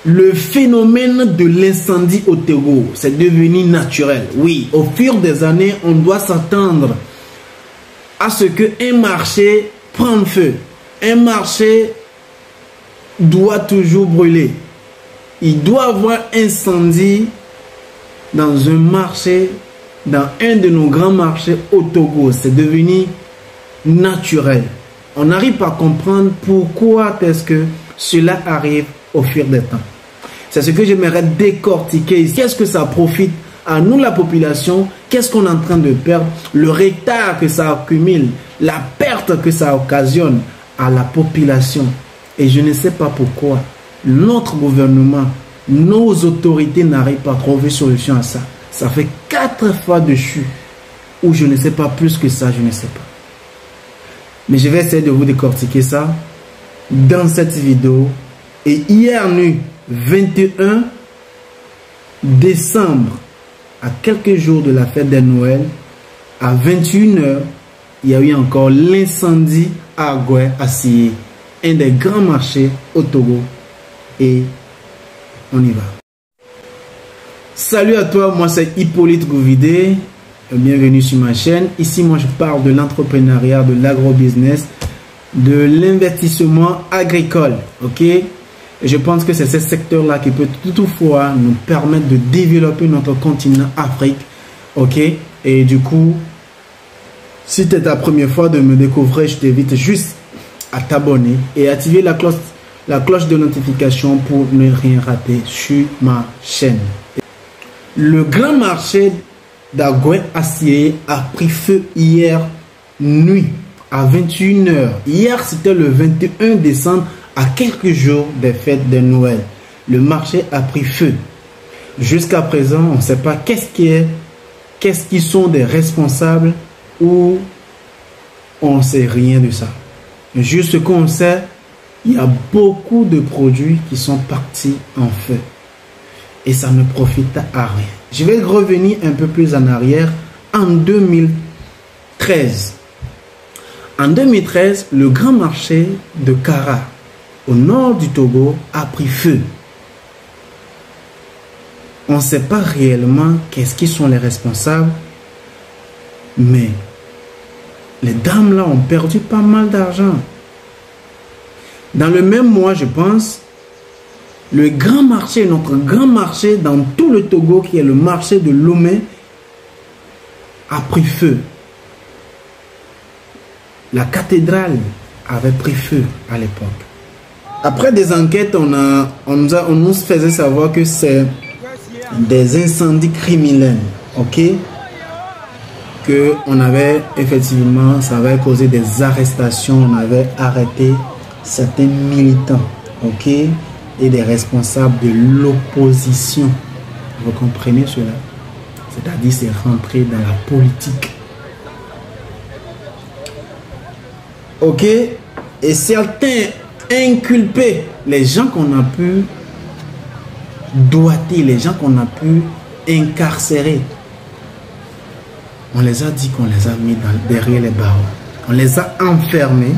Le phénomène de l'incendie au Togo, c'est devenu naturel. Oui, au fur des années, on doit s'attendre à ce qu'un marché prenne feu. Un marché doit toujours brûler. Il doit y avoir incendie dans un marché, dans un de nos grands marchés au Togo. C'est devenu naturel. On n'arrive pas à comprendre pourquoi est-ce que cela arrive au fur des temps. C'est ce que j'aimerais décortiquer. Qu'est-ce que ça profite à nous, la population? Qu'est-ce qu'on est en train de perdre? Le retard que ça accumule, la perte que ça occasionne à la population. Et je ne sais pas pourquoi notre gouvernement, nos autorités n'arrivent pas à trouver solution à ça. Ça fait 4 fois dessus, ou je ne sais pas plus que ça, je ne sais pas. Mais je vais essayer de vous décortiquer ça dans cette vidéo. Et hier nuit, 21 décembre, à quelques jours de la fête de Noël, à 21 h, il y a eu encore l'incendie à Agoué, à Siyé, un des grands marchés au Togo. Et on y va. Salut à toi, moi c'est Hippolyte Gouvidé. Bienvenue sur ma chaîne. Ici, moi je parle de l'entrepreneuriat, de l'agrobusiness, de l'investissement agricole. Ok? Et je pense que c'est ce secteur-là qui peut toutefois nous permettre de développer notre continent Afrique. Ok? Et du coup, si c'est ta première fois de me découvrir, je t'invite juste à t'abonner et activer la cloche de notification pour ne rien rater sur ma chaîne. Le grand marché d'Agoué à Siyé a pris feu hier nuit à 21 h. Hier, c'était le 21 décembre, à quelques jours des fêtes de Noël. Le marché a pris feu. Jusqu'à présent, on ne sait pas qu'est-ce qui sont des responsables ou on ne sait rien de ça. Juste ce qu'on sait, il y a beaucoup de produits qui sont partis en feu. Et ça ne profite à rien. Je vais revenir un peu plus en arrière, en 2013. En 2013, le grand marché de Kara, au nord du Togo, a pris feu. On ne sait pas réellement qu'est-ce qui sont les responsables, mais les dames là ont perdu pas mal d'argent. Dans le même mois, je pense, le grand marché, notre grand marché dans tout le Togo, qui est le marché de Lomé, a pris feu. La cathédrale avait pris feu à l'époque. Après des enquêtes, on nous faisait savoir que c'est des incendies criminels, ok? Que on avait effectivement, ça avait causé des arrestations, on avait arrêté certains militants, ok? Et des responsables de l'opposition. Vous comprenez cela? C'est-à-dire, c'est rentrer dans la politique. Ok? Et certains inculpés, les gens qu'on a pu doigter, les gens qu'on a pu incarcérer, on les a dit qu'on les a mis derrière les barreaux. On les a enfermés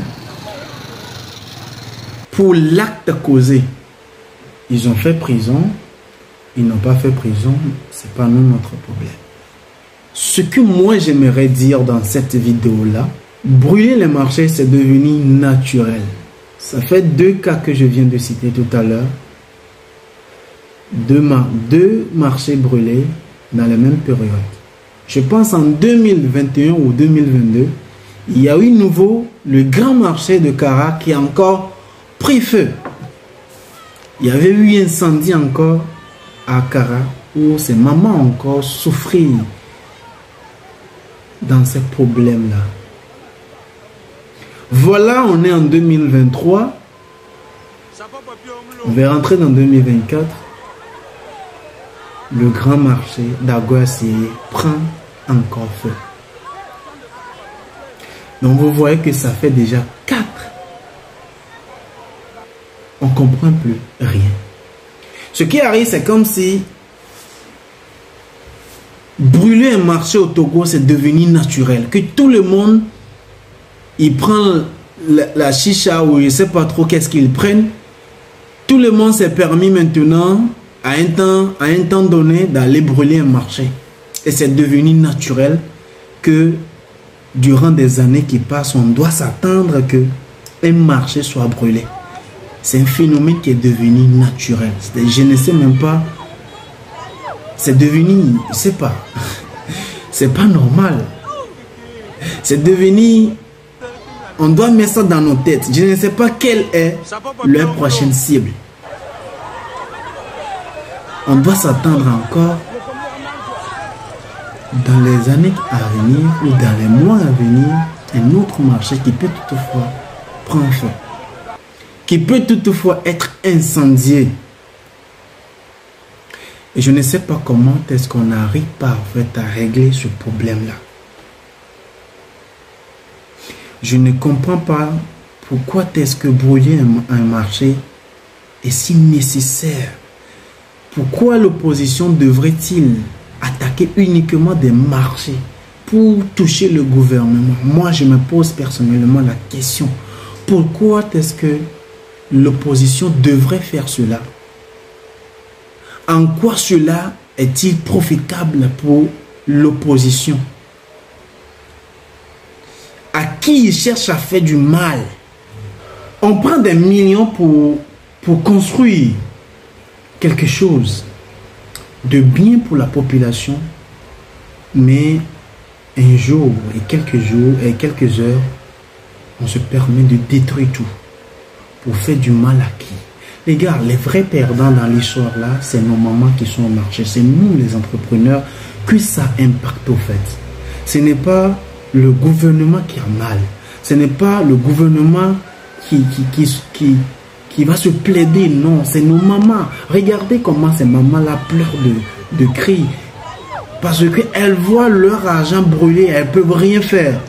pour l'acte causé. Ils ont fait prison, ils n'ont pas fait prison, c'est pas nous notre problème. Ce que moi j'aimerais dire dans cette vidéo-là, brûler les marchés, c'est devenu naturel. Ça fait 2 cas que je viens de citer tout à l'heure. 2 marchés brûlés dans la même période. Je pense en 2021 ou 2022, il y a eu nouveau le grand marché de Kara qui a encore pris feu. Il y avait eu un incendie encore à Kara où ces mamans ont encore souffert dans ces problèmes-là. Voilà, on est en 2023. On va rentrer dans 2024. Le grand marché d'Agoué à Siyé prend encore feu. Donc vous voyez que ça fait déjà 4. On ne comprend plus rien. Ce qui arrive, c'est comme si brûler un marché au Togo, c'est devenu naturel. Que tout le monde, il prend la chicha ou je ne sais pas trop qu'est-ce qu'ils prennent. Tout le monde s'est permis maintenant, à un temps donné, d'aller brûler un marché. Et c'est devenu naturel que durant des années qui passent, on doit s'attendre qu'un marché soit brûlé. C'est un phénomène qui est devenu naturel. Je ne sais même pas. C'est devenu, je ne sais pas. C'est pas normal. C'est devenu... On doit mettre ça dans nos têtes. Je ne sais pas quelle est leur prochaine cible. On doit s'attendre encore dans les années à venir ou dans les mois à venir, un autre marché qui peut toutefois prendre feu, qui peut toutefois être incendié. Et je ne sais pas comment est-ce qu'on arrive pas en fait à régler ce problème-là. Je ne comprends pas pourquoi est-ce que brûler un marché est si nécessaire. Pourquoi l'opposition devrait-il attaquer uniquement des marchés pour toucher le gouvernement? Moi, je me pose personnellement la question. Pourquoi est-ce que l'opposition devrait faire cela? En quoi cela est-il profitable pour l'opposition? À qui il cherche à faire du mal? On prend des millions pour construire quelque chose de bien pour la population, mais un jour et quelques heures, on se permet de détruire tout pour faire du mal à qui? Les gars, les vrais perdants dans l'histoire là, c'est nos mamans qui sont au marché, c'est nous les entrepreneurs que ça impacte au fait. Ce n'est pas le gouvernement qui a mal, ce n'est pas le gouvernement qui va se plaider, non, c'est nos mamans. Regardez comment ces mamans-là pleurent de cris. Parce qu'elles voient leur argent brûler, elles ne peuvent rien faire.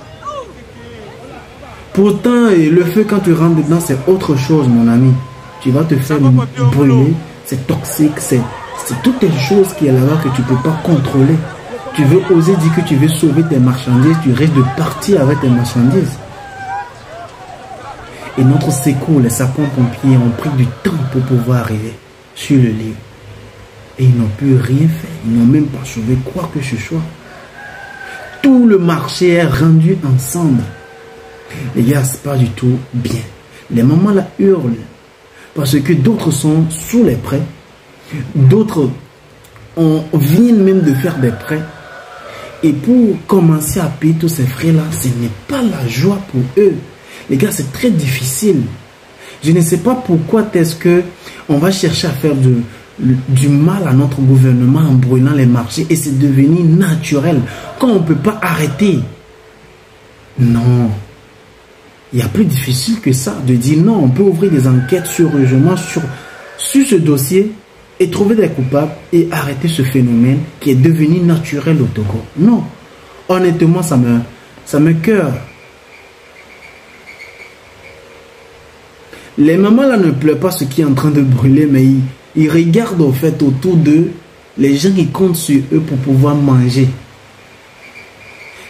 Pourtant, le feu, quand tu rentres dedans, c'est autre chose, mon ami. Tu vas te faire brûler, c'est toxique, c'est toutes les choses qui est là-bas que tu ne peux pas contrôler. Tu veux oser dire que tu veux sauver tes marchandises, tu risques de partir avec tes marchandises. Et notre secours, les sapeurs-pompiers ont pris du temps pour pouvoir arriver sur le lieu. Et ils n'ont pu rien faire. Ils n'ont même pas sauvé quoi que ce soit. Tout le marché est rendu ensemble. Les gars, c'est pas du tout bien. Les mamans là hurlent. Parce que d'autres sont sous les prêts. D'autres viennent même de faire des prêts. Et pour commencer à payer tous ces frais-là, ce n'est pas la joie pour eux. Les gars, c'est très difficile. Je ne sais pas pourquoi est-ce que on va chercher à faire du mal à notre gouvernement en brûlant les marchés et c'est devenu naturel. Quand on ne peut pas arrêter. Non. Il y a plus difficile que ça de dire non, on peut ouvrir des enquêtes sérieusement sur ce dossier et trouver des coupables et arrêter ce phénomène qui est devenu naturel au Togo. Non. Honnêtement, ça me cœure. Les mamans là ne pleurent pas ce qui est en train de brûler, mais ils regardent au fait autour d'eux les gens qui comptent sur eux pour pouvoir manger.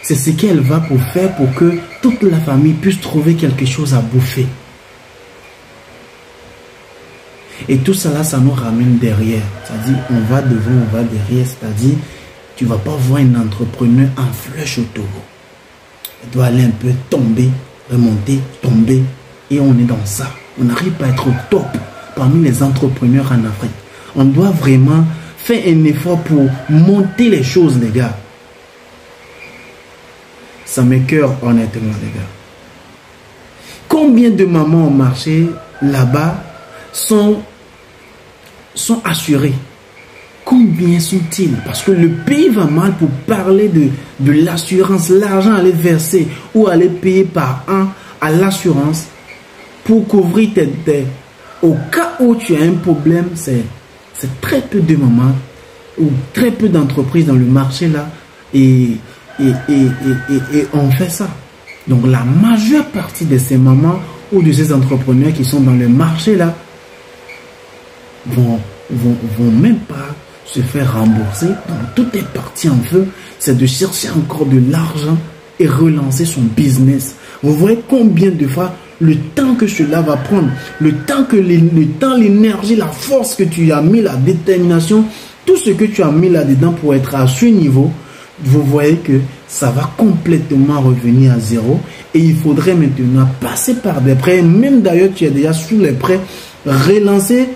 C'est ce qu'elle va pour faire pour que toute la famille puisse trouver quelque chose à bouffer. Et tout ça là, ça nous ramène derrière. C'est-à-dire, on va devant, on va derrière. C'est-à-dire, tu ne vas pas voir un entrepreneur en flèche au Togo. Il doit aller un peu tomber, remonter, tomber. Et on est dans ça. On n'arrive pas à être au top parmi les entrepreneurs en Afrique. On doit vraiment faire un effort pour monter les choses, les gars. Ça m'écoeure honnêtement, les gars. Combien de mamans au marché là-bas sont assurées? Combien sont-ils? Parce que le pays va mal pour parler de l'assurance. L'argent à les verser ou à les payer par an à l'assurance pour couvrir au cas où tu as un problème, c'est très peu de mamans ou très peu d'entreprises dans le marché là et on fait ça. Donc la majeure partie de ces mamans ou de ces entrepreneurs qui sont dans le marché là vont même pas se faire rembourser. Donc tout est parti en feu. C'est de chercher encore de l'argent et relancer son business. Vous voyez combien de fois le temps que cela va prendre, le temps, l'énergie, la force que tu as mis, la détermination, tout ce que tu as mis là-dedans pour être à ce niveau, vous voyez que ça va complètement revenir à zéro. Et il faudrait maintenant passer par des prêts. Même d'ailleurs, tu es déjà sous les prêts, relancer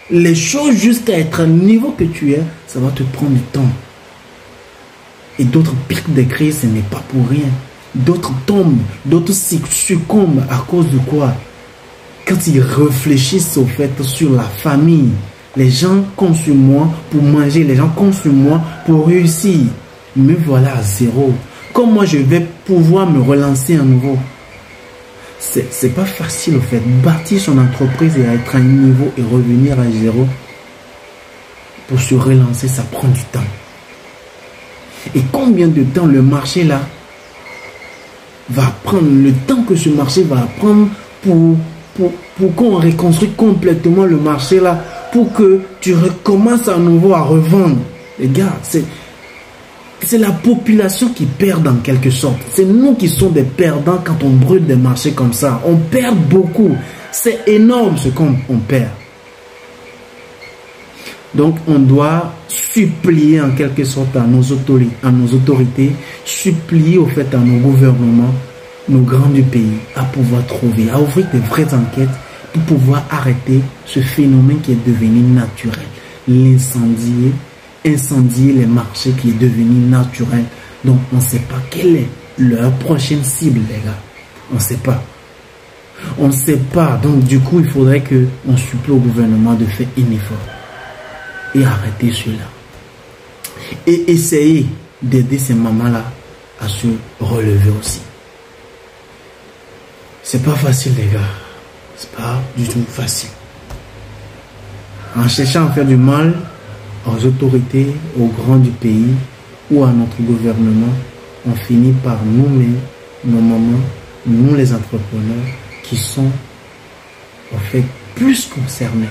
les choses jusqu'à être au niveau que tu es. Ça va te prendre du temps. Et d'autres piquent des crises, ce n'est pas pour rien. D'autres tombent, d'autres succombent à cause de quoi? Quand ils réfléchissent au fait sur la famille, les gens comptent sur moi pour manger, les gens comptent sur moi pour réussir. Me voilà à zéro. Comment je vais pouvoir me relancer à nouveau? C'est pas facile au fait. Bâtir son entreprise et être à un niveau et revenir à zéro. Pour se relancer, ça prend du temps. Et combien de temps le marché là va prendre, le temps que ce marché va prendre pour qu'on reconstruise complètement le marché là, pour que tu recommences à nouveau à revendre. Les gars, c'est la population qui perd en quelque sorte. C'est nous qui sommes des perdants quand on brûle des marchés comme ça. On perd beaucoup. C'est énorme ce qu'on perd. Donc on doit supplier en quelque sorte à nos autorités, supplier au fait à nos gouvernements, nos grands du pays, à pouvoir trouver, à ouvrir de vraies enquêtes pour pouvoir arrêter ce phénomène qui est devenu naturel. Incendier les marchés qui est devenu naturel. Donc on ne sait pas quelle est leur prochaine cible, les gars. On ne sait pas. On ne sait pas. Donc du coup, il faudrait qu'on supplie au gouvernement de faire un effort et arrêter cela. Et essayer d'aider ces mamans-là à se relever aussi. C'est pas facile, les gars. C'est pas du tout facile. En cherchant à faire du mal aux autorités, aux grands du pays ou à notre gouvernement, on finit par nous-mêmes, nos mamans, nous les entrepreneurs qui sont en fait plus concernés.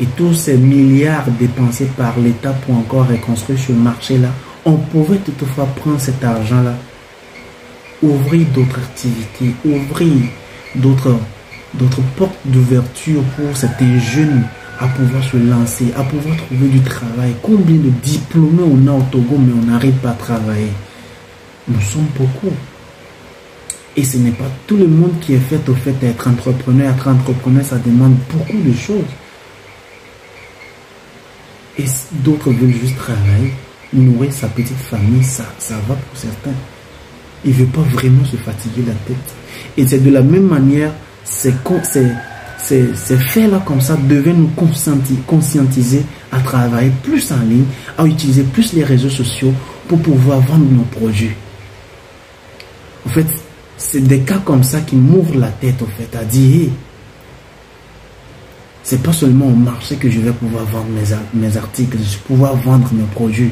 Et tous ces milliards dépensés par l'État pour encore reconstruire ce marché-là, on pouvait toutefois prendre cet argent-là, ouvrir d'autres activités, ouvrir d'autres portes d'ouverture pour certains jeunes à pouvoir se lancer, à pouvoir trouver du travail. Combien de diplômés on a au Togo, mais on n'arrive pas à travailler. Nous sommes beaucoup. Et ce n'est pas tout le monde qui est fait au fait d'être entrepreneur. Être entrepreneur, ça demande beaucoup de choses. Et d'autres veulent juste travailler, nourrir sa petite famille, ça va pour certains. Ils ne veulent pas vraiment se fatiguer la tête. Et c'est de la même manière, ces faits-là comme ça devaient nous conscientiser à travailler plus en ligne, à utiliser plus les réseaux sociaux pour pouvoir vendre nos produits. En fait, c'est des cas comme ça qui m'ouvrent la tête, au fait, à dire, hey, c'est pas seulement au marché que je vais pouvoir vendre mes articles, je vais pouvoir vendre mes produits.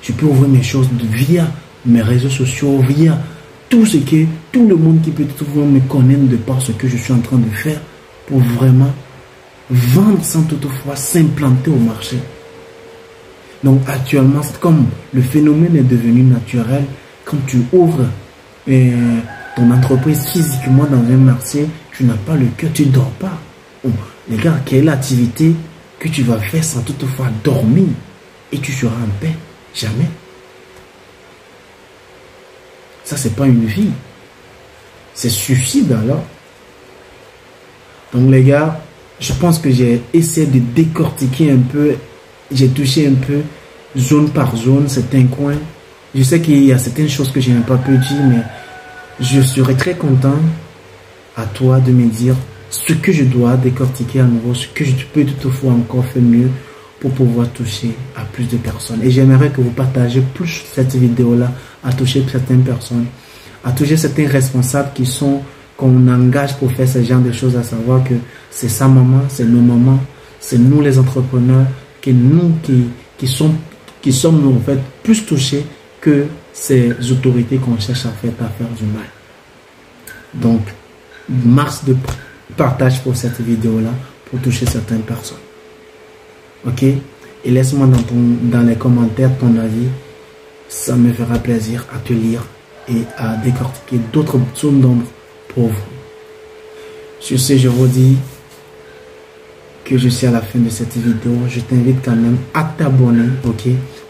Je peux ouvrir mes choses via mes réseaux sociaux, via tout le monde qui peut trouver me connaître de par ce que je suis en train de faire pour vraiment vendre sans toutefois s'implanter au marché. Donc actuellement, c'est comme le phénomène est devenu naturel. Quand tu ouvres ton entreprise physiquement dans un marché, tu n'as pas le cœur, tu ne dors pas. Oh, les gars, quelle activité que tu vas faire sans toutefois dormir et tu seras en paix? Jamais. Ça, c'est pas une vie. C'est suicide alors. Donc les gars, je pense que j'ai essayé de décortiquer un peu. J'ai touché un peu zone par zone certains coins. Je sais qu'il y a certaines choses que je n'ai pas pu dire, mais je serais très content à toi de me dire ce que je dois décortiquer à nouveau, ce que je peux toutefois encore faire mieux pour pouvoir toucher à plus de personnes. Et j'aimerais que vous partagez plus cette vidéo-là à toucher certaines personnes, à toucher certains responsables qu'on engage pour faire ce genre de choses, à savoir que c'est sa maman, c'est nos mamans, c'est nous les entrepreneurs, que nous qui sommes en fait plus touchés que ces autorités qu'on cherche à faire du mal. Donc, masse de partage pour cette vidéo-là pour toucher certaines personnes. Ok? Et laisse-moi dans les commentaires ton avis. Ça me fera plaisir à te lire et à décortiquer d'autres zones d'ombre pour vous. Sur ce, je vous dis que je suis à la fin de cette vidéo. Je t'invite quand même à t'abonner, ok,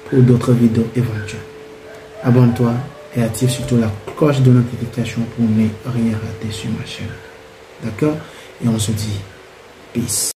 pour d'autres vidéos éventuelles. Abonne-toi et active surtout la cloche de notification pour ne rien rater sur ma chaîne. D'accord? Et on se dit peace.